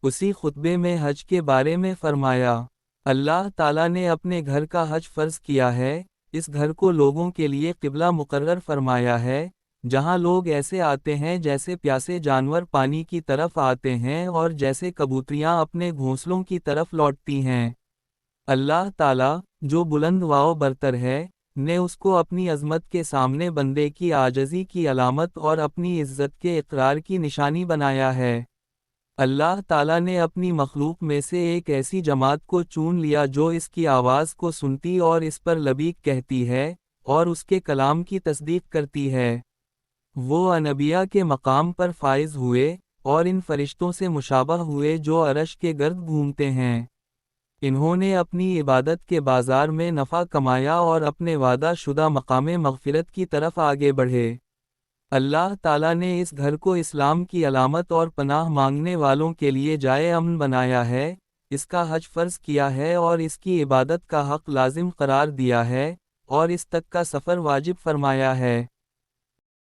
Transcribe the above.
اسی خطبے میں حج کے بارے میں فرمایا، اللہ تعالیٰ نے اپنے گھر کا حج فرض کیا ہے، اس گھر کو لوگوں کے لیے قبلہ مقرر فرمایا ہے، جہاں لوگ ایسے آتے ہیں جیسے پیاسے جانور پانی کی طرف آتے ہیں اور جیسے کبوتریاں اپنے گھونسلوں کی طرف لوٹتی ہیں۔ اللہ تعالیٰ، جو بلند و برتر ہے، نے اس کو اپنی عظمت کے سامنے بندے کی عاجزی کی علامت اور اپنی عزت کے اقرار کی نشانی بنایا ہے۔ اللہ تعالیٰ نے اپنی مخلوق میں سے ایک ایسی جماعت کو چون لیا جو اس کی آواز کو سنتی اور اس پر لبیک کہتی ہے، اور اس کے کلام کی تصدیق کرتی ہے۔ وہ انبیاء کے مقام پر فائز ہوئے، اور ان فرشتوں سے مشابہ ہوئے جو عرش کے گرد گھومتے ہیں۔ انہوں نے اپنی عبادت کے بازار میں نفع کمایا اور اپنے وعدہ شدہ مقام مغفرت کی طرف آگے بڑھے۔ اللہ تعالیٰ نے اس گھر کو اسلام کی علامت اور پناہ مانگنے والوں کے لیے جائے امن بنایا ہے، اس کا حج فرض کیا ہے اور اس کی عبادت کا حق لازم قرار دیا ہے، اور اس تک کا سفر واجب فرمایا ہے۔